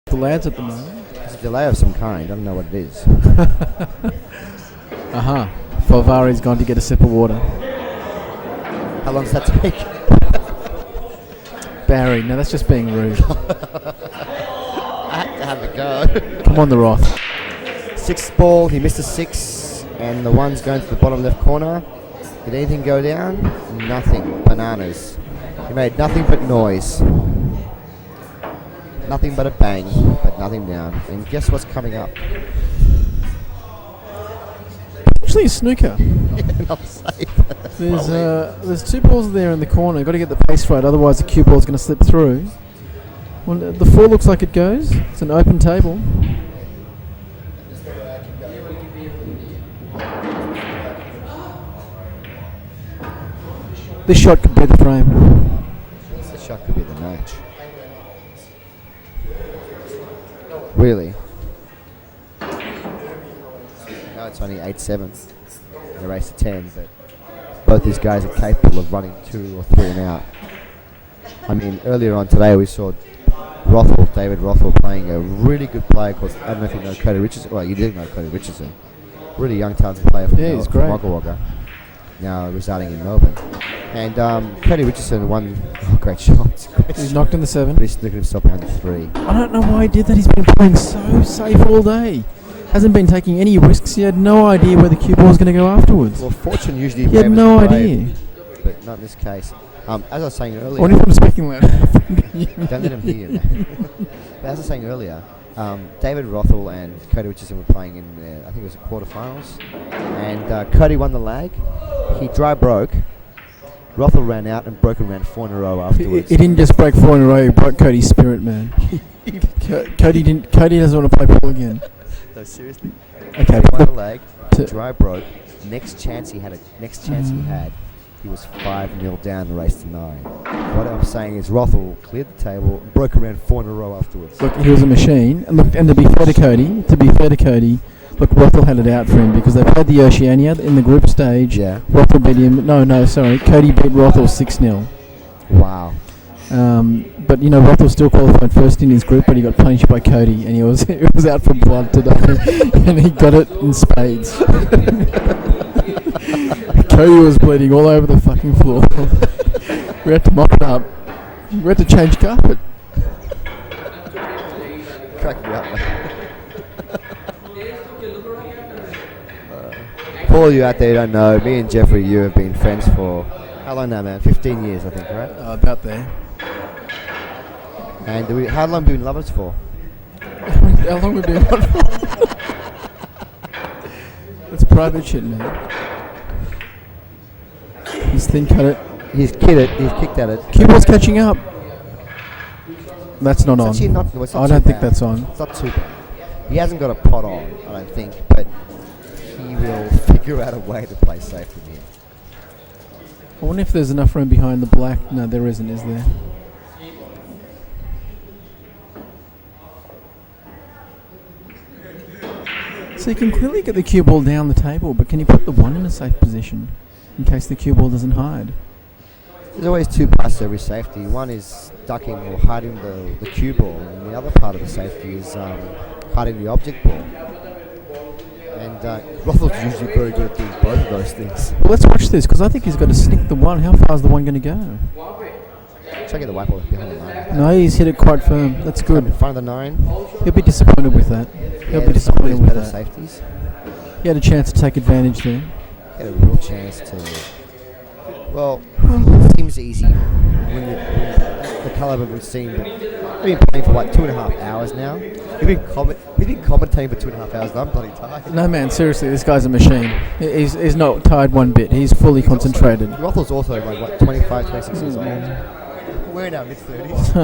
the lads at the moment. It's a delay of some kind. I don't know what it is. Foldvari's gone to get a sip of water. How long does that take? Barry, no, that's just being rude. I had to have a go. Come on, the Roth. Sixth ball, he missed a 6, and the one's going to the bottom left corner. Did anything go down? Nothing. Bananas. He made nothing but noise. Nothing but a bang, but nothing down. And guess what's coming up? Actually, a snooker. Not safe. There's 2 balls there in the corner. Got to get the pace right, otherwise the cue ball's going to slip through. Well, the 4 looks like it goes. It's an open table. This shot could be the frame. This shot could be the match. Really? No, it's only 8-7 in the race to 10, but both these guys are capable of running 2 or 3 and out. I mean, earlier on today we saw David Rothall playing a really good player called, I don't know if you know Cody Richardson. Well, you do know Cody Richardson. Really young, talented player from he's great. Wagga Wagga, now residing in Melbourne. And Cody Richardson won great shots. He's knocked in the 7. But he's snookered himself behind the 3. I don't know why he did that. He's been playing so safe all day. Hasn't been taking any risks. He had no idea where the cue ball was going to go afterwards. Well, fortune usually he had no idea. But not in this case. As I was saying earlier... What if I'm speaking loud? Don't let him hear you. But as I was saying earlier, David Rothall and Cody Richardson were playing in, I think it was the quarterfinals. And Cody won the lag. He dry broke. Rothall ran out and broke and ran 4 in a row afterwards. He didn't just break 4 in a row. He broke Cody's spirit, man. Cody doesn't want to play pool again. No, seriously. Okay. Won the lag. Dry broke. Next chance he had, he was 5-0 down the race to 9. What I'm saying is Rothall cleared the table, broke around 4 in a row afterwards. Look, he was a machine. And look, and to be fair to Cody, look, Rothall had it out for him because they played the Oceania in the group stage. Yeah. Rothall beat him. Cody beat Rothall 6-0. Wow. But you know, Rothall still qualified first in his group, but he got punished by Cody, and he was out for blood today, and he got it in spades. Cody was bleeding all over the fucking floor. We had to mop it up. We had to change carpet. Crack me up, mate. For all you out there who don't know, me and Jeffrey, you have been friends for how long now, man? 15 years, I think, right? About there. And how long have we been lovers for? How long have we been lovers for? That's private shit, man. He's thin cut it. He's kicked at it. Cue ball's catching up. That's not on. I don't think that's on. It's not too bad. He hasn't got a pot on, I don't think, but he will figure out a way to play safe with him. I wonder if there's enough room behind the black. No, there isn't, is there? So you can clearly get the cue ball down the table, but can you put the 1 in a safe position in case the cue ball doesn't hide? There's always 2 parts to every safety. One is ducking or hiding the cue ball, and the other part of the safety is hiding the object ball. And Rothall's usually very good at doing both of those things. Well, let's watch this, because I think he's got to snick the 1. How far is the 1 going to go? Try to get the white ball behind the 9. No, he's hit it quite firm. That's good. In front of the 9. He'll be disappointed with that. He'll be disappointed with that. Safeties. He had a chance to take advantage there. He had a real chance to... Well, it seems easy when the caliber we've seen. But we've been playing for 2.5 hours now. We've been commentating for 2.5 hours, and I'm bloody tired. No, man, seriously, this guy's a machine. He's not tired one bit. He's fully concentrated. Rothall's also 25, 26 years old. We're in our mid-30s.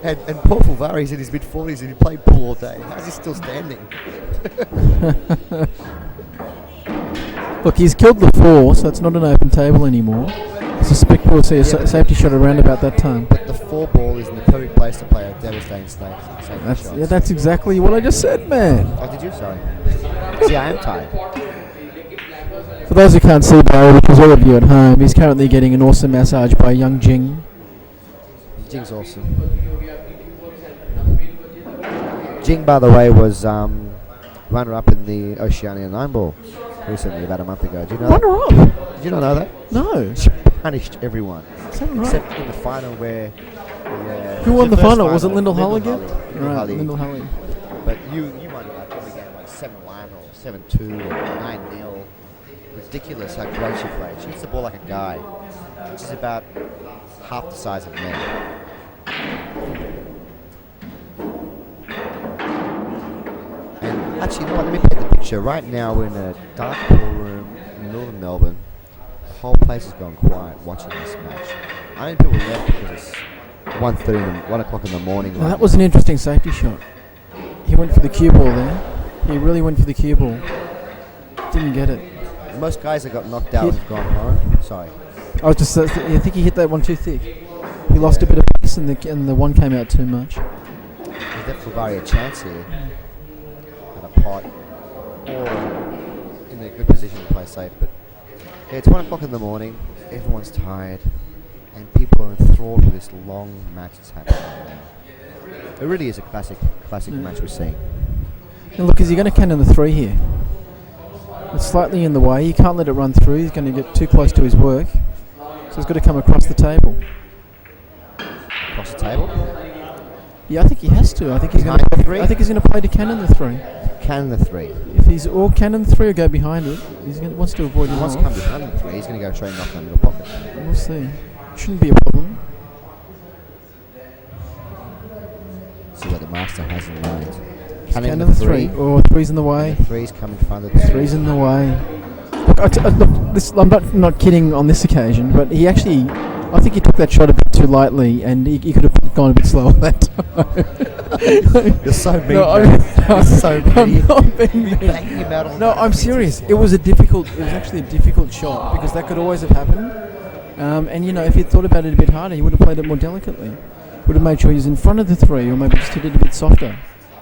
and Paul Foldvari's in his mid-40s and he played pool all day. How's he still standing? Look, he's killed the 4, so it's not an open table anymore. I suspect we'll see a safety shot around about that time. But the 4 ball is in the perfect place to play a devastating safety shot. Yeah, that's exactly what I just said, man. Oh, did you? Sorry. See, I am tired. For those who can't see Barry, which is all of you at home, he's currently getting an awesome massage by young Jing. Jing's awesome. Jing, by the way, was runner-up in the Oceania 9 ball recently, about a month ago. Do you know that? Runner-up? Did you not know that? No. She punished everyone. Is that right? Except in the final where... Who won the final? Was it Lyndall Hulley again? Right, Hulley. Lyndall Hulley. But you might have probably game like 7-1 or 7-2 or 9-0. Ridiculous how great she played. She hits the ball like a guy, which is about half the size of me. And actually, you know what? Let me paint the picture. Right now, we're in a dark pool room in the middle of Melbourne. The whole place has gone quiet watching this match. I think people left because it's 1 o'clock in the morning. Now that was an interesting safety shot. He went for the cue ball there. He really went for the cue ball. Didn't get it. Most guys that got knocked out have gone home. Sorry. I was just. I think he hit that one too thick. He lost a bit of pace, and the one came out too much. There's that foldvari a chance here at a pot, or in a good position to play safe. But yeah, it's 1 o'clock in the morning. Everyone's tired, and people are enthralled with this long match that's happening right now. It really is a classic match we're seeing. And look, is he going to cannon the 3 here? It's slightly in the way. He can't let it run through. He's going to get too close to his work. So he's got to come across the table. Across the table? Yeah, I think he has to. I think he's going to play to cannon the 3. Cannon the 3. If he's or cannon the 3 or go behind it, wants to avoid If it. he wants to come behind the 3, he's going to go straight and knock down the middle pocket. We'll see. Shouldn't be a problem. See what the master has in mind. Cannon the 3. Or 3's in the way. 3's coming in front of the 3's in the way. Look, I'm not kidding on this occasion, but he actually, I think he took that shot a bit too lightly, and he could have gone a bit slower that time. You're so mean. You're so mean. I'm not being mean. Banging him out on No, I'm serious. It was actually a difficult shot, because that could always have happened. And if he'd thought about it a bit harder, he would have played it more delicately. Would have made sure he was in front of the 3, or maybe just hit it a bit softer.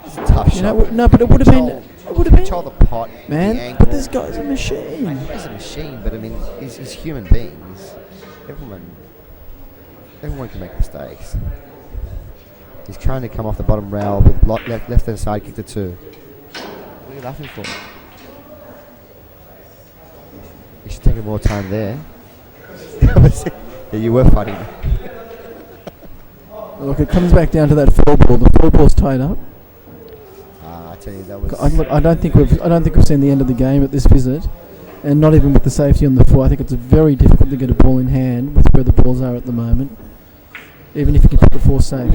It's a tough shot. No, but it would have been. Control the pot, man. the angle. But this guy's a machine. He's a machine, but I mean, he's human beings. Everyone can make mistakes. He's trying to come off the bottom rail with left hand side kick to 2. What are you laughing for? You should take more time there. Yeah, you were funny. Look, it comes back down to that 4 ball. The 4 ball's tied up. I tell you, that was. I don't think we've seen the end of the game at this visit, and not even with the safety on the 4. I think it's very difficult to get a ball in hand with where the balls are at the moment, even if you can put the 4 safe.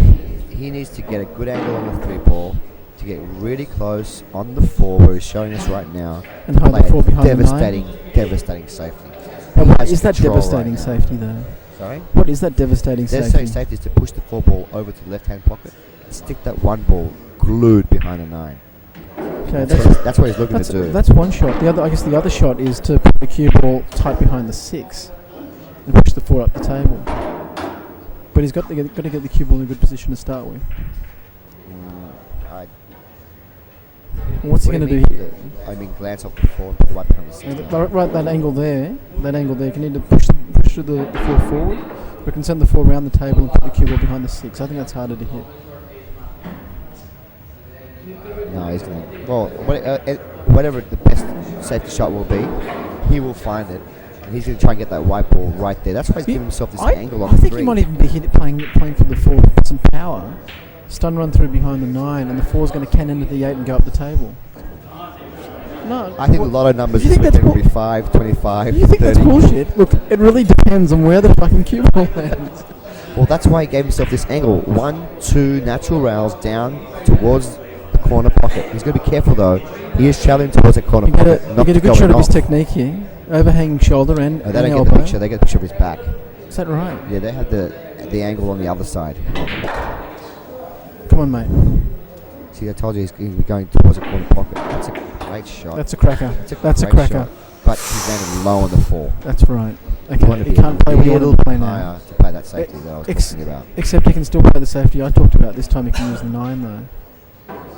He needs to get a good angle on the 3 ball to get really close on the 4, where he's showing us right now, and hold the 4 behind devastating safety. And what is that devastating safety though? Sorry? What is that devastating safety? Devastating safety is to push the 4 ball over to the left-hand pocket and stick that 1 ball glued behind the 9. Okay, that's what he's looking to do. That's one shot. The other shot is to put the cue ball tight behind the 6 and push the 4 up the table. But he's got to get the cue ball in a good position to start with. What's he going to do here? I mean, glance off the 4 and put the 1 behind the 6. Right, that angle there. Can either push the 4 forward, or can send the 4 around the table and put the cue ball behind the 6. I think that's harder to hit. No, he's going to... Well, whatever the best safety shot will be, he will find it. And he's going to try and get that white ball right there. That's why he's giving himself this angle on the 3. I think he might even be playing for the 4 with some power. Stun run through behind the 9, and the 4's going to cannon into the 8 and go up the table. No, I think a lot of numbers this weekend will be 5, 25, you think 30. that's bullshit? Look, it really depends on where the fucking cue ball lands. Well, that's why he gave himself this angle. 1, 2 natural rails down towards the corner pocket. He's going to be careful though. He is travelling towards the corner pocket. You get a good shot of his technique here. Overhanging shoulder and they don't elbow. Get the picture. They get the picture of his back. Is that right? Yeah, they had the angle on the other side. Come on, mate. See, I told you he's going to be going towards the corner pocket. That's a great shot. That's a cracker. That's a cracker. Shot, but he's landed low on the 4. That's right. Okay, he can't play what he wanted to play now. To play that safety that I was talking about. Except he can still play the safety I talked about. This time he can use the 9 though.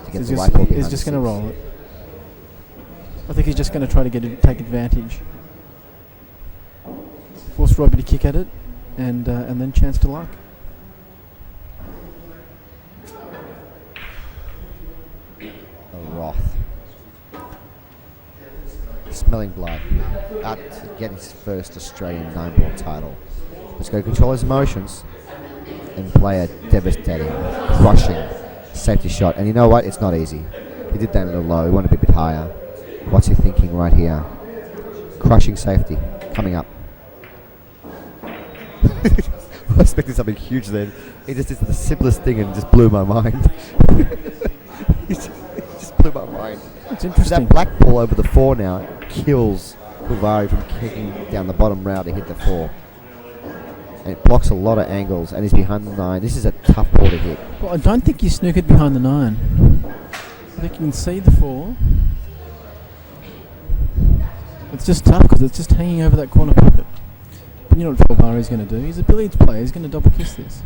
To get the white ball behind he's just going to roll it. I think he's just going to try to take advantage. Force Robbie to kick at it, and then chance to luck. Roth. Smelling blood. Out to get his first Australian 9-ball title. Let's go control his emotions and play a devastating, crushing safety shot. And you know what? It's not easy. He did that a little low. He wanted to be a bit higher. What's he thinking right here? Crushing safety. Coming up. I was expecting something huge then. He just did the simplest thing and just blew my mind. He just blew my mind. It's interesting. That black ball over the 4 now kills Foldvari from kicking down the bottom rail to hit the 4. And it blocks a lot of angles, and he's behind the 9. This is a tough ball to hit. Well, I don't think he's snookered behind the 9. I think you can see the 4. It's just tough because it's just hanging over that corner pocket. But you know what Foldvari's going to do? He's a billiards player. He's going to double kiss this.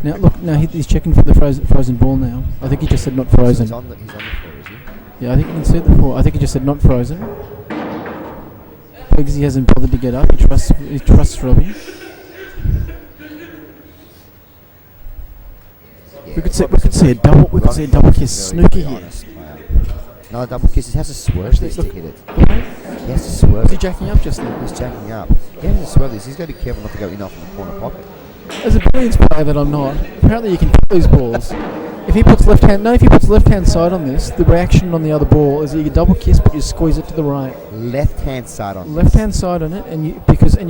Now look, now he's checking for the frozen ball now. I think he just said not frozen. He's on the 4, is he? Yeah, I think you can see the 4. I think he just said not frozen. Because he hasn't bothered to get up. He trusts Robbie. Yeah, We could see a double kiss snooker here. Another double kiss. He has to swerve Actually, this look, to hit it. He has to swerve. Was he jacking up just then? He's jacking up. He has to swerve this. He's got to be careful not to go in off in the corner pocket. As a billiards player that I'm not, apparently you can put these balls. If he puts left hand side on this, the reaction on the other ball is that you double kiss, but you squeeze it to the right. Left hand side on. Left hand side on it, and you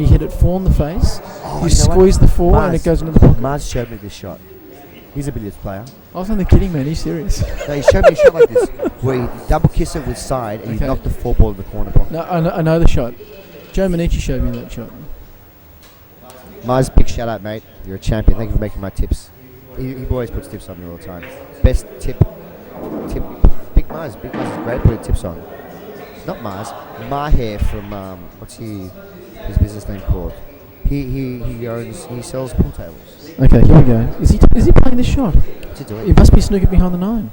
hit it 4 in the face. Oh, you you know squeeze the 4, Mars, and it goes into the pocket. Mars showed me this shot. He's a billiards player. I was only kidding, man. He's serious. No, he showed me a shot like this, where you double kiss it with side, and you knock the 4 ball in the corner pocket. No, I know the shot. Joe Manici showed me that shot. Mars, big shout out, mate. You're a champion. Thank you for making my tips. He always puts tips on me all the time. Best tip. Big Mars. Big Mars is great putting tips on. Not Mars. Maher from what's his business name called? He sells pool tables. Okay, here we go. Is he playing this shot? What's he doing? He must be snookered behind the 9.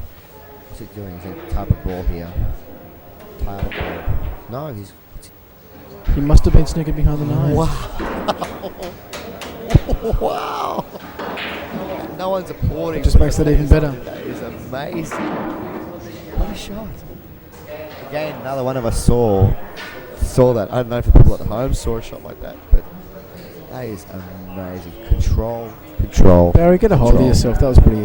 What's he doing? He's a type of ball here. Type of ball. No, He must have been snookered behind the 9. Wow. Wow. No one's applauding. It just makes it even better. That is amazing. What a shot. Again, another one of us saw that. I don't know if the people at home saw a shot like that, but that is amazing. Control. Barry, get a hold of yourself. That was pretty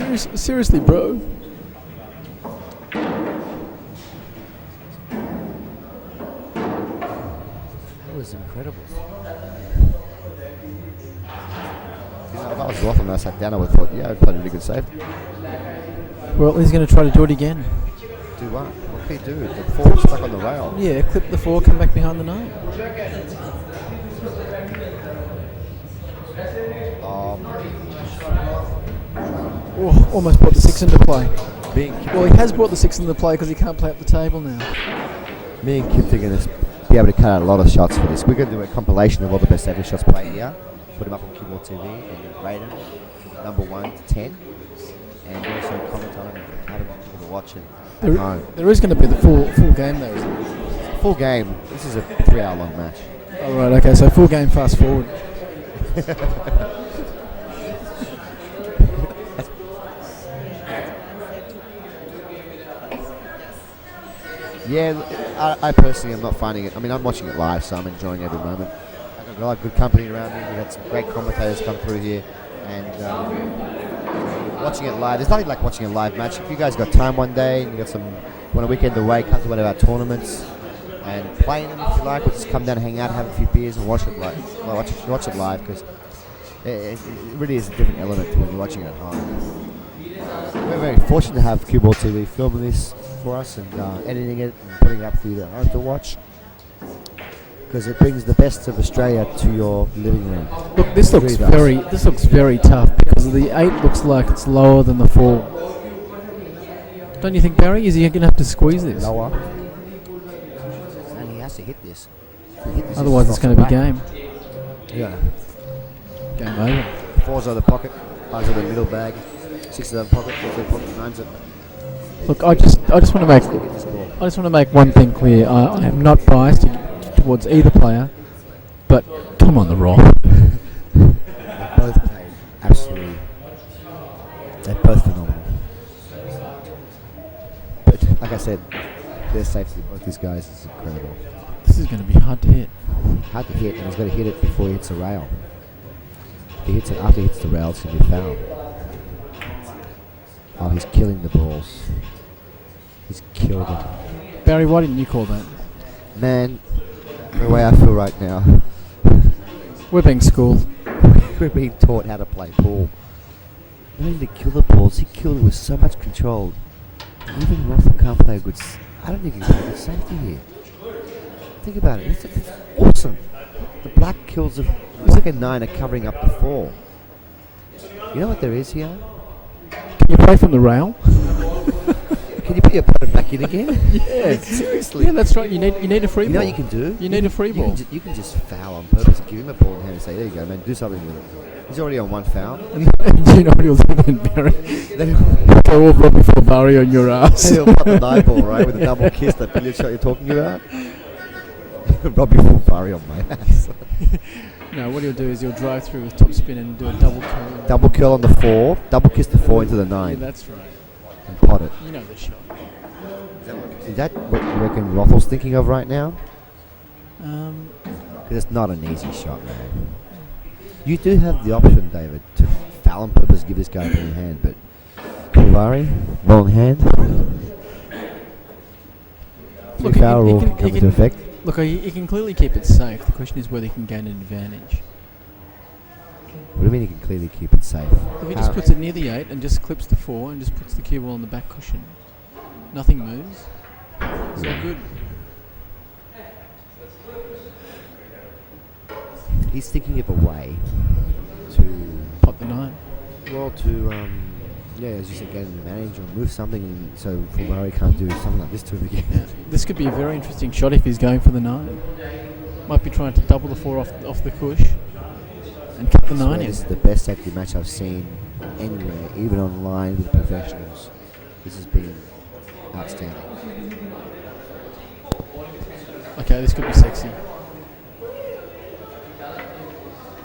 easy. Seriously, bro. That was incredible. You know, if I was Rothall and I sat down, I would have thought, yeah, I'd played a really good safety. Well, he's going to try to do it again. Do what? What can he do? The 4's stuck on the rail. Yeah, clip the 4, come back behind the 9. Oh, almost brought the 6 into play. Well, he has brought the 6 into play because he can't play up the table now. Me and Kip are going to be able to cut out a lot of shots for this. We're going to do a compilation of all the best safety shots played here, put them up on Keyboard TV and rate them from number 1 to 10, and also comment on them and have them on people to watch it at home. There is going to be the full game though, isn't there? Full game. This is a 3-hour-long match. All right, okay, so full game fast forward. Yeah, I personally am not finding it. I mean, I'm watching it live, so I'm enjoying every moment. I've got a lot of good company around me. We've had some great commentators come through here, and watching it live. There's nothing like watching a live match. If you guys got time one day and you got want a weekend away, come to one of our tournaments and play in them if you like, or just come down and hang out, have a few beers, and watch it live. Watch it live because it really is a different element to when you're watching it at home. We're very fortunate to have Cue Ball TV filming this for us and editing it and putting it up for you at home to watch, because it brings the best of Australia to your living room. Look, this looks very tough because the 8 looks like it's lower than the 4. Don't you think, Barry? Is he going to have to squeeze this? Lower. And he has to hit this. Otherwise, it's going to be game. Yeah. Game over. 4's on the pocket, 5's on the middle bag, 6's on the pocket, 4's on the pocket, 9's on. Look, I just want to make one thing clear. I am not biased towards either player, but come on, the rock. Both played absolutely said, their safety of both these guys is incredible. This is going to be hard to hit. Hard to hit, and he's got to hit it before he hits the rail. If he hits it after he hits the rail, it's going to be a foul. Oh, he's killing the balls. He's killed them. Barry, why didn't you call that? Man, the way I feel right now, We're being schooled. we're being taught how to play pool. Not only to kill the balls, he killed it with so much control. Even Rothall can't play a good... I don't think he can play a good safety here. Think about it. It's awesome. The black kills the... Black and 9 are covering up the 4. You know what there is here? Can you play from the rail? Can you put your opponent back in again? Yeah, seriously. Yeah, that's right. You need a free You ball. know what you can do? You need a free ball. You can just foul on purpose. Give him a ball in hand and say, there you go, man, do something with it. He's already on one foul. Do you know what he'll do then, Barry? Then Throw off Robbie foldvari on your ass. he'll put the 9 ball, right, with a double kiss, that billiard shot you're talking about. Robbie foldvari on my ass. No, what he'll do is he'll drive through with top spin and do a double curl. Double curl on the 4, double kiss the 4 into the 9. Yeah, that's right. And pot it. You know the shot. Is that what you reckon Rothall's thinking of right now? Um, Because it's not an easy shot, man. You do have the option, David, to foul on purpose, give this guy a ball in hand, but foldvari, ball in hand. Look, Foul rule can come into effect. Look, he can clearly keep it safe. The question is whether he can gain an advantage. What do you mean he can clearly keep it safe? If he just puts it near the 8 and just clips the 4 and just puts the cue ball on the back cushion, nothing moves. It's all good. He's thinking of a way to... Pot the 9. Well, to, yeah, as you said, gain an advantage or move something so foldvari can't do something like this to him again. Yeah. This could be a very interesting shot if he's going for the 9. Might be trying to double the 4 off the cush and cut the 9 in. This is the best safety match I've seen anywhere, even online with the professionals. This has been outstanding. Okay, this could be sexy.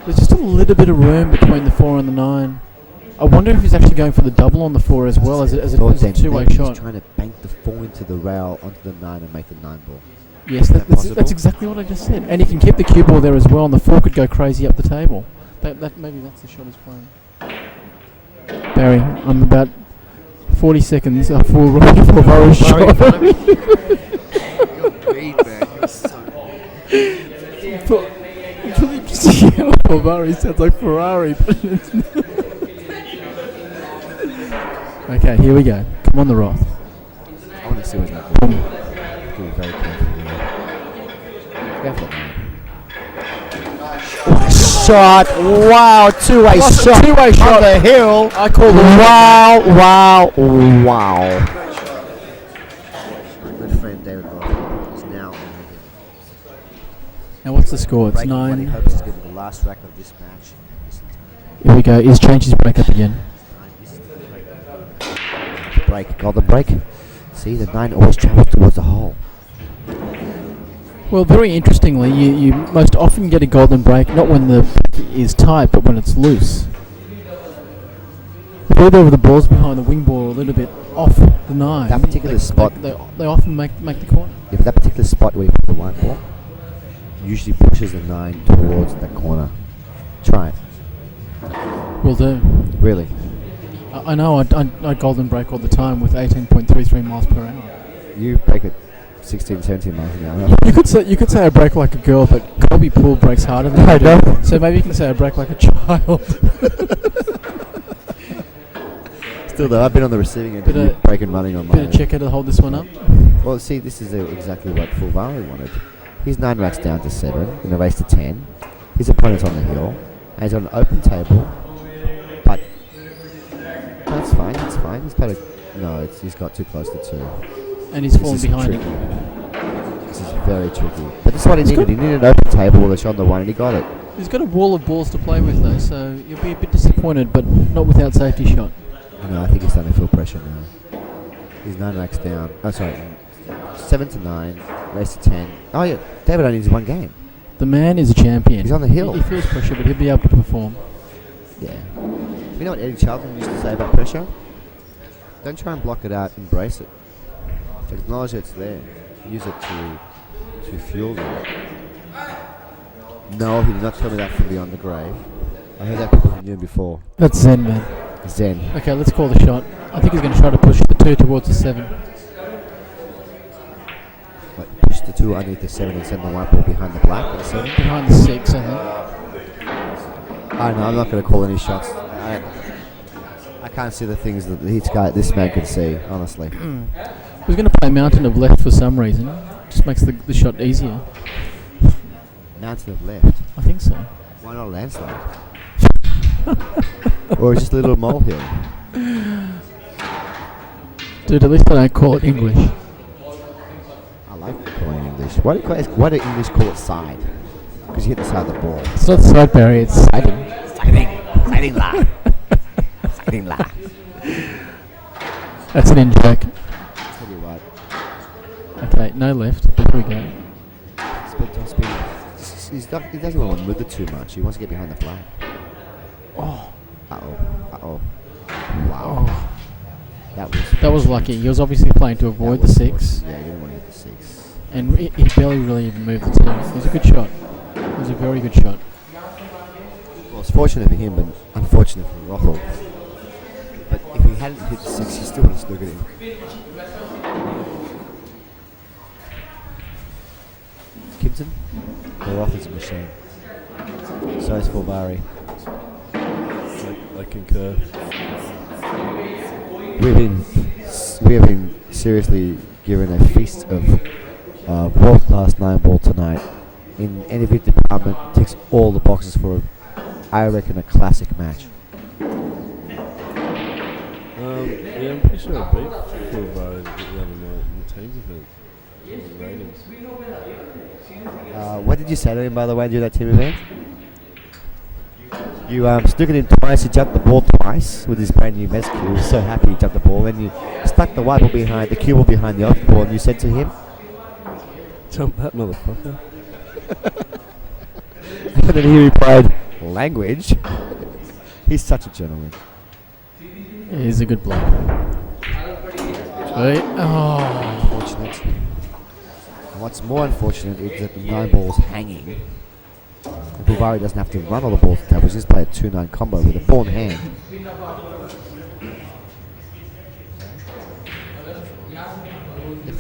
There's just a little bit of room between the 4 and the 9. I wonder if he's actually going for the double on the 4 as well as a two-way shot. He's trying to bank the 4 into the rail onto the 9 and make the 9 ball. Yes, that's exactly what I just said. And he can keep the cue ball there as well, and the 4 could go crazy up the table. Maybe that's the shot he's playing. Barry, I'm about 40 seconds full Robbie foldvari shot. You're great, man. You're so foldvari sounds like Ferrari. Okay, here we go. Come on, the Roth. I want to see what's happening. Be very careful here. Go for it. What a shot! Wow, two-way shot. Two-way shot on the hill. I call the Wow! My good friend David Roth is now on the hill. Now what's the score? It's Break 9. He hopes is going to be the last rack of this match. Here we go. He's changed his break up again. Break, golden break. See, the 9 always travels towards the hole. Well, very interestingly, you most often get a golden break, not when the break is tight, but when it's loose. Whether the balls behind the wing ball a little bit off the 9. That particular spot. They often make the corner. Yeah, but that particular spot where you put the white ball usually pushes the 9 towards the corner. Try it. Will do. Really? I know, I golden break all the time with 18.33 miles per hour. You break it 16, 17 miles an hour. You could say I break like a girl, but Colby Poole breaks harder than I do. So maybe you can say I break like a child. Still though, I've been on the receiving end of you break and running on my Bit of checker to hold this one up. Well, see, this is exactly what foldvari wanted. He's 9 racks down to 7 in a race to 10. His opponent's on the hill, and he's on an open table. But that's fine. That's fine. He's played he's got too close to 2. And he's fallen behind tricky. him. This is very tricky. But this is what he needed. He needed an open table with a shot on the 1, and he got it. He's got a wall of balls to play with though, so you'll be a bit disappointed, but not without safety shot. No, I think he's starting to feel pressure now. He's 9 racks down. Oh, sorry. 7 to 9. Race to 10. Oh, yeah. David only needs 1 game. The man is a champion. He's on the hill. He feels pressure, but he'll be able to perform. Yeah. You know what Eddie Charlton used to say about pressure? Don't try and block it out, embrace it. Acknowledge it's there. Use it to fuel them. No, he did not tell me that from beyond the grave. I heard that people who knew before. That's Zen, man. Zen. Okay, let's call the shot. I think he's going to try to push the 2 towards the 7. Like, push the 2 underneath the 7 and send the white ball behind the black and the 7? Behind the 6, I think. I know, I'm not going to call any shots. I can't see the things that this man can see, honestly. We're going to play mountain of left for some reason. Just makes the shot easier. Mountain of left? I think so. Why not a landslide? Or just a little molehill? Dude, at least I don't call it English. I like calling English. Why do English call it side? Because you hit the side of the ball. It's not side barrier, it's siding. Siding la. Siding la. That's an in joke. Tell you what. Okay, no left. Here we go. He doesn't want to move it too much. He wants to get behind the flag. Oh. Uh-oh. Wow. Oh. That was lucky. He was obviously playing to avoid the 6. Yeah, he didn't want to hit the 6. And he barely really even moved the 2. It was a good shot. It was a very good shot. Well, it's fortunate for him, but unfortunate for Rothall. But if he hadn't hit the 6, he still would have snookered him. Kimpton? The Rothall's a machine. So is foldvari. I concur. We have been seriously given a feast of world-class 9-ball tonight. In any big department, ticks all the boxes for, I reckon, a classic match. Yeah, I'm pretty sure I beat foldvari the other night in the teams event. Ratings. What did you say to him, by the way, during that team event? You snookered him twice, he jumped the ball twice with his brand new mess cue. He was so happy he jumped the ball, and you stuck the white ball behind, the cue ball behind the off ball, and you said to him, Jump that motherfucker. and then he replied, language. He's such a gentleman. He's a good bloke. Right. Oh. Unfortunate. And what's more unfortunate is that the 9-ball's hanging. And foldvari doesn't have to run all the balls to table, just play a 2-9 combo with a ball in hand. They've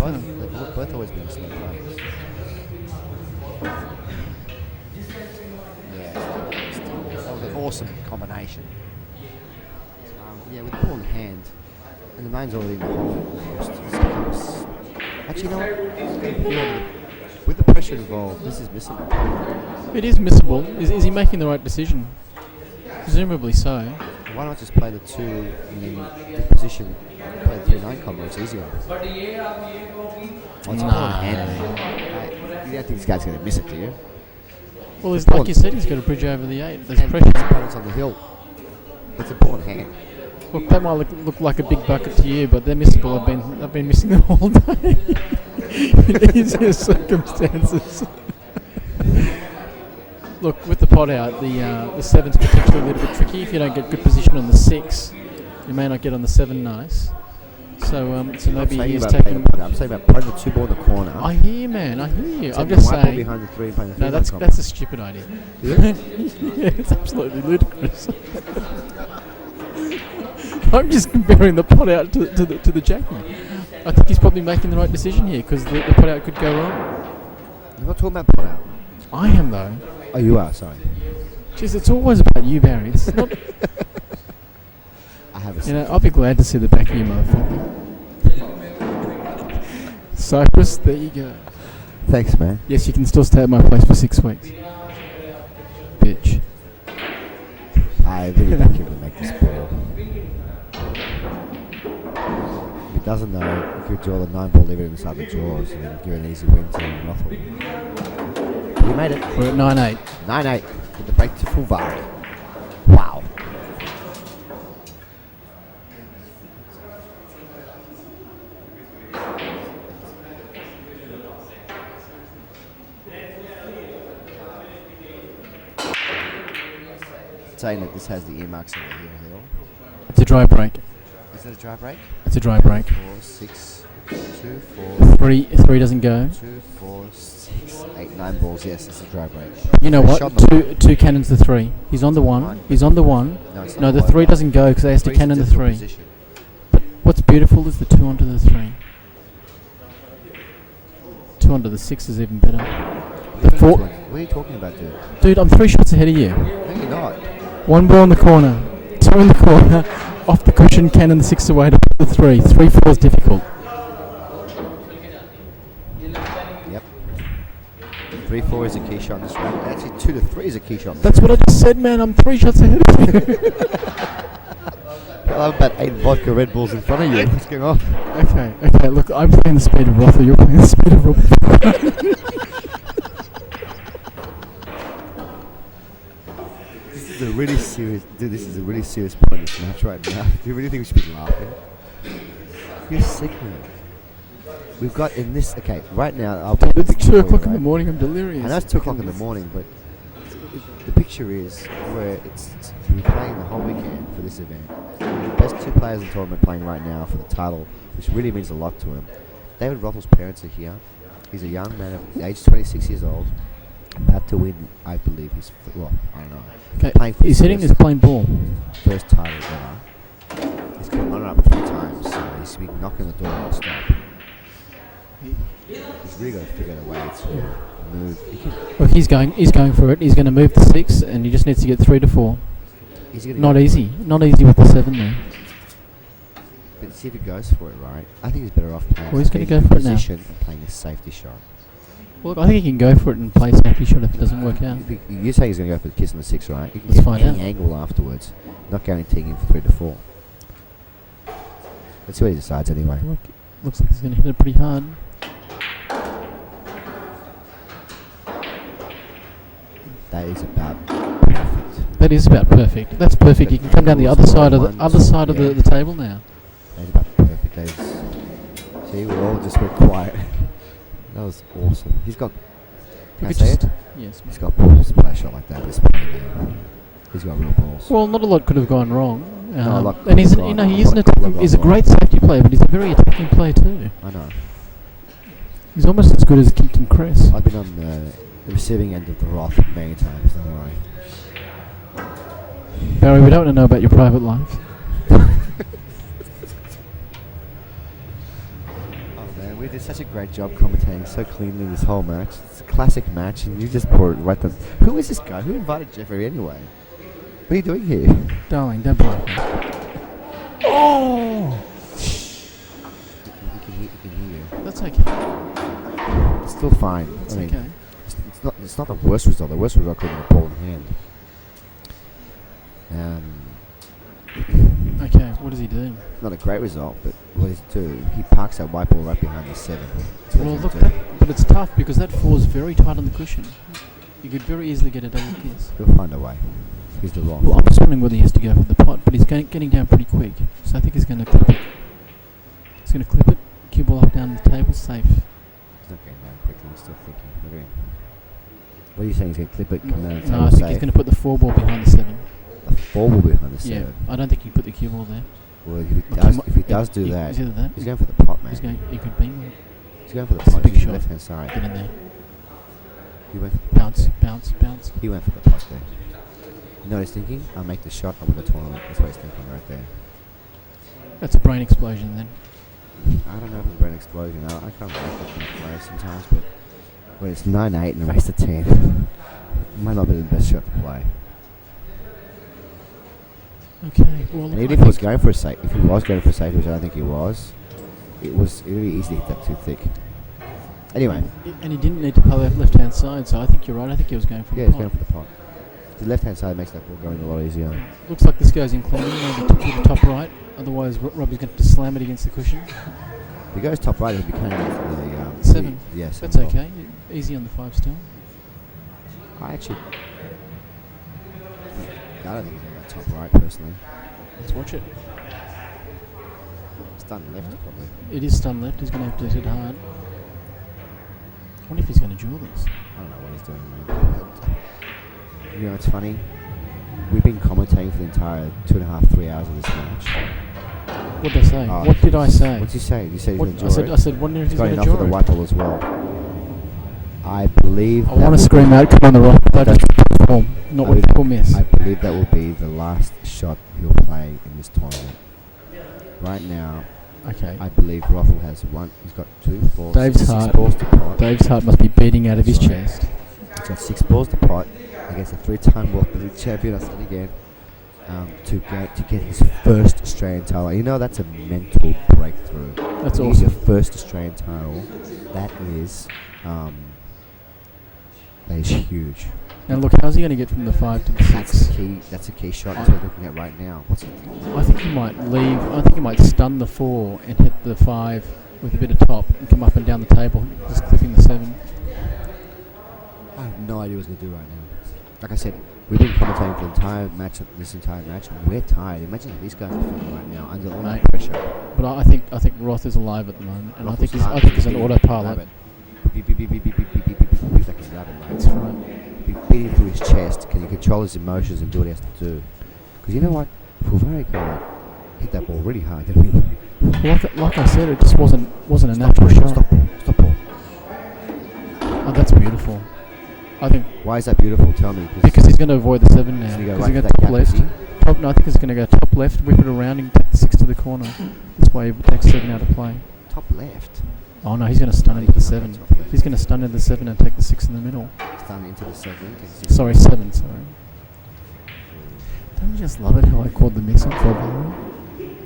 both always been slow players. Yeah, that was an awesome combination. Yeah, with the ball in hand, and the 9's already in the hole almost. Actually, you know what? With the pressure involved, this is missable. It is missable. Is he making the right decision? Presumably so. Why not just play the 2 in the position, play the 3-9 combo? It's easier. It's a ball in hand. You don't think this guy's going to miss it, do you? Well, it's like you said, he's got a bridge over the 8. There's And pressure. his opponent's on the hill. It's a ball in hand. Look, that might look like a big bucket to you, but they're missable. I've been missing them all day in easier circumstances. Look, with the pot out, the 7's potentially a little bit tricky. If you don't get good position on the 6, you may not get on the 7 nice. So maybe he's taking. I'm saying about putting the 2 ball in the corner. I hear you, man. I hear you. I'm just saying. Behind the 3 and playing the No, that's a stupid idea. Yeah, it's absolutely ludicrous. I'm just comparing the pot out to the Jackie. I think he's probably making the right decision here because the pot out could go wrong. You're not talking about pot out. I am though. Oh, you are. Sorry. Jeez, it's always about you, Barry. It's not. I have a. You know, I'll be glad to see the back of you, motherfucker. Cyprus, there you go. Thanks, man. Yes, you can still stay at my place for 6 weeks. Bitch. I really like him to make this ball. If he doesn't know, he could draw the 9-ball, leave it inside the drawers, and then give an easy win to Rothall. He made it. We're at 9-8. 9-8 with the break to foldvari. Wow. Saying that this has the earmarks of the heel. It's a dry break. Is that a dry break? It's a dry break. 4, 6, 2, 4, Three doesn't go. 2, 4, 6, 8, 9 balls. Yes, it's a dry break. You know Shot what? the Two cannons the 3. He's on the 1. He's on the 1. it's No, not the low 3 bar. doesn't go because they has to Three's a cannon the difficult 3. position. What's beautiful is the 2 onto the 3. 2 onto the 6 is even better. The 4. What are you talking about, dude? Dude, I'm 3 shots ahead of you. No, you're not. 1 ball in the corner. 2 in the corner. Off the cushion, cannon the 6 away to the 3. 3 4 is difficult. Yep. 3, 4 is a key shot in this round. Actually, 2 to 3 is a key shot. That's what I just said, man. I'm 3 shots ahead of you. I have about 8 vodka Red Bulls in front of you. What's going on? Okay. Look, I'm playing the speed of rothall. You're playing the speed of robby. This is a really serious, dude. This is a really serious point in this match right now. Do you really think we should be laughing? You're sick, man. We've got in this. Okay, right now I'll paint the It's picture 2 for you, o'clock in the right? morning. I'm delirious. I know it's 2 o'clock in the morning, but the picture is where it's we're playing the whole weekend for this event. The best 2 players in the tournament playing right now for the title, which really means a lot to him. David Rothall's parents are here. He's a young man of age 26 years old, about to win, I believe, I don't know. Okay, Playing for he's his hitting first- this plain ball. First title ever. He's come runner-up 3 times, so he's been knocking the door non-stop. He's really got to figure out a way to move. Look, he's going for it. He's going to move the 6, and he just needs to get 3 to 4. Not easy with the 7 there. But see if he goes for it, right? I think he's better off playing. Well, he's gonna staying go in for it now. position and playing a safety shot. Well, look, I think he can go for it and play safety shot if it doesn't work out. You're saying he's going to go for the kiss on the 6, right? He can Let's get find any out. angle afterwards. Not guaranteeing him for 3 to 4. Let's see what he decides anyway. Look, looks like he's going to hit it pretty hard. That is about perfect. That is about perfect. That's perfect. You can come down the other side of Yeah. the table now. That is about perfect. That is. See, we all just went quiet. That was awesome. He's got. Can I We say just- it? Yes. He's got balls to play a shot like that. This man. He's got real balls. Well, not a lot could have gone wrong. No, a lot And could have gone- he is a an lot could have attacking. He's a gone great safety player, but he's a very attacking player too. I know. He's almost as good as Kimpton Cress. I've been on the receiving end of the wrath many times. Don't worry. Barry, we don't want to know about your private life. Oh man, we did such a great job commentating so cleanly this whole match. It's a classic match, and you just brought it right down. Who is this guy? Who invited Jeffrey anyway? What are you doing here? Darling, don't be like that. Oh! You can hear you. That's okay. It's still fine. That's I mean, okay. It's not the worst result. The worst result could have been a ball in hand. Okay, what does he do? Not a great result, but what does he do? He parks that white ball right behind the 7. That's what Well, he's look, gonna do. but it's tough because that 4 is very tight on the cushion. You could very easily get a double kiss. He'll find a way. He's the wrong. Well, I'm just wondering whether he has to go for the pot, but he's getting down pretty quick. So I think he's going to clip it. He's going to clip it, cue ball up down the table, safe. He's not getting down quickly. He's still thinking. Look at him. What are you saying? He's going to clip it, come down the No, table, I think safe? he's going to put the 4 ball behind the 7. A 4 will be behind the Yeah, 7. I don't think he put the cue ball there. Well, if he Or does, Kim- if he does do he- that, It's either that. he's going for the pot, man. He could beam it. He's going for the It's a pot. big He's on shot. the left-hand side. Get in there. He went for the pot Bounce, there. bounce, bounce. He went for the pot there. You know what he's thinking? I'll make the shot, I'll win the tournament. That's what he's thinking right there. That's a brain explosion then. I don't know if it's a brain explosion. I can't remember the play sometimes, but when it's 9-8 and a race to 10, it might not be the best shot to play. Okay, well, And look, even I if he was think- going for a safe, which I don't think he was, it was really easy to hit that too thick. Anyway, And he didn't need to play left-hand side, so I think you're right. I think he was going for yeah, the he's pot. going for the pot. The left-hand side makes that ball going a lot easier. Looks like this goes in clean, maybe to the top right. Otherwise, Robbie's going to slam it against the cushion. If he goes top right, he'll be coming into the 7. Yeah, That's 7 ball. okay. Easy on the 5 still. I don't think he's going to go top right personally. Let's watch it. It's done left probably. It is stun left. He's going to have to hit hard. I wonder if he's going to duel this. I don't know what he's doing, man. You know, it's funny. We've been commentating for the entire 2.5, 3 hours of this match. What did I say? Oh, What did I say? What did you say? You said he's going to I draw it. said, wondering if He's he's got going to enough for draw the it. white ball as well. I believe. I want to scream out, come on the rock, but that's form, not what people miss. I believe that will be the last shot he'll play in this tournament. Right now, Okay. I believe Rothall has one. He's got 2, 4, Dave's 6 heart. balls to pot. Dave's heart must be beating out of his Sorry. chest. He's got 6 balls to pot against a 3-time World League champion. I said again, to get his first Australian title. You know that's a mental breakthrough. That's He's awesome. your first Australian title. That is huge. Now look, how's he going to get from the 5 to the 6? That's a key shot he's looking at right now. What's it? I think he might leave. I think he might stun the 4 and hit the 5 with a bit of top and come up and down the table, just clipping the 7. I have no idea what he's going to do right now. Like I said, we've been commentating for this entire match, and we're tired. Imagine how these guys are feeling right now under all that pressure. But I think Roth is alive at the moment, and I think he's an autopilot. If I can grab it, right? That's right. Be beating through his chest. Can he control his emotions and do what he has to do? Because you know what, Foldvari hit that ball really hard, didn't he? Like I said, it just wasn't a natural shot. Stop ball. Oh, that's beautiful. I think Why is that beautiful? Tell me. because he's going to avoid the 7 now. He's gonna go Because right he's for going to that top gap, left. is he? No, I think he's going to go top left, whip it around, and take the 6 to the corner. This way he takes 7 out of play. Top left. Oh no, he's going to stun into the 7. Top left. He's going to stun into the 7 and take the 6 in the middle. Stun into the 7. Sorry, 7. Sorry. Don't you just love it how I called the miss on Foldvari?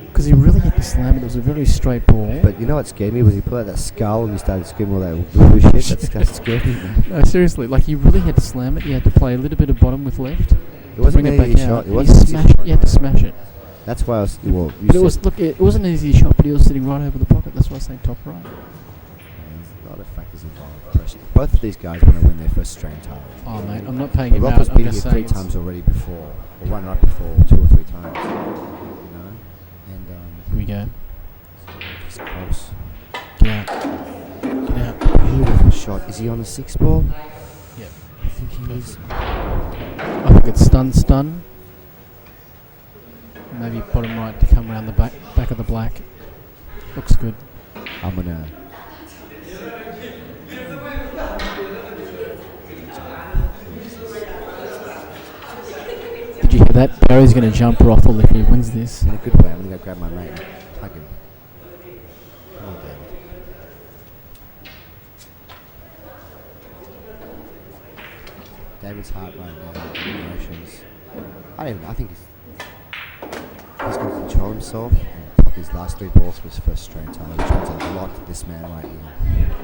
Because he really had to slam it. It was a very straight ball. But you know what scared me was he pulled out that skull and he started screaming all that voodoo shit. That scared me, man. No, seriously, like he really had to slam it. He had to play a little bit of bottom with left. It wasn't bring an it back easy out. shot. It And wasn't an easy shot. he had to smash it. That's why I was. Well, you But said it wasn't an easy shot, but he was sitting right over the pocket. That's why I say top right. there's a lot of factors involved. Pressure. Both of these guys want to win their first Australian title. Oh mate, I'm not paying But him out. Rothall's I'm been here just 3 saying. times already before, or one right before, 2 or 3 times. You know, and Here we go. it's close. Get out. Get out. Beautiful shot. Is he on the 6 ball? Yep. I think he is. I think it's stun. Maybe bottom right to come around the back of the black. Looks good. I'm gonna. Did you hear that? Barry's going to jump Rothall if he wins this. In a good way. I'm gonna go grab my mate and hug him. Come on, David. David's heart right now. Emotions. I think he's going to control himself and pop his last 3 balls for his first Australian title, which means a lot to this man right here.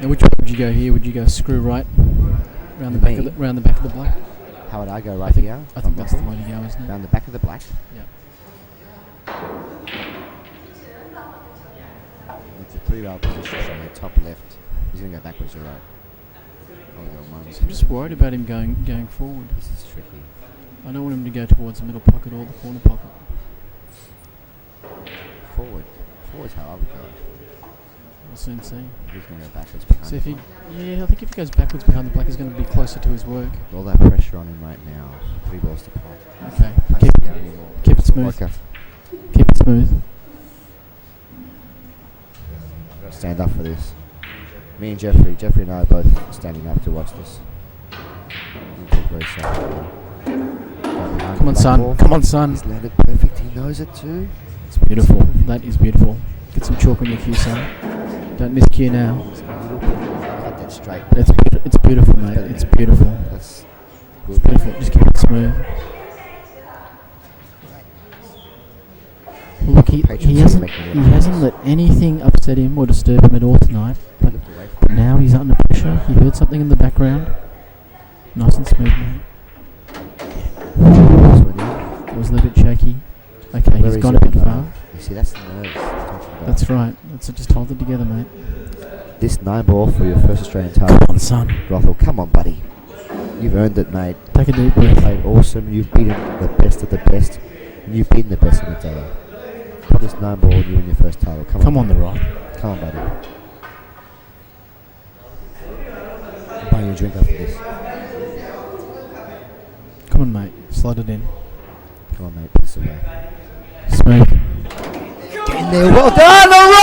Now, which way would you go here? Would you go screw right round the back of the black? How would I go right here? I think that's the way to go, isn't it? Round the back of the black. Yep. It's a 3-rail position, so the top left. He's going to go backwards or right. Oh, I'm just worried about him going forward. This is tricky. I don't want him to go towards the middle pocket or the corner pocket. Forward. Forward's how I would go. We'll soon see. He's going to go backwards behind So the black. I think if he goes backwards behind the black, he's going to be closer to his work. All that pressure on him right now. 3 balls to pot. Okay. Can't Keep sit down anymore. it smooth. Okay. Keep it smooth. I've got to stand up for this. Me and Jeffrey and I are both standing up to watch this. We feel very sorry. Come on, son. Come on, son. He's landed perfect. He knows it too. It's beautiful. That is beautiful. Get some chalk on your cue, son. Don't miss cue now. Cut that straight. It's beautiful, mate. It's beautiful. That's It's good. beautiful. Just keep it smooth. Look, he hasn't let anything upset him or disturb him at all tonight. But now he's under pressure. He heard something in the background. Nice and smooth, mate. It was a little bit shaky. Okay, he's gone a bit far. You see, that's the nerves. he's talking about. That's right. Let's just hold it together, mate. This 9 ball for your first Australian title. Come on, son. Rothall, come on, buddy. You've earned it, mate. Take a deep You breath. played awesome. You've beaten the best of the best. And you've beaten the best on the day. Put this 9 ball and you win your first title. Come on, the rock. Come on, buddy. I'm buying you a drink after this. Come on, mate. Slide it in. Come on, mate. Put this away. Smooth. Get in there. Well done, the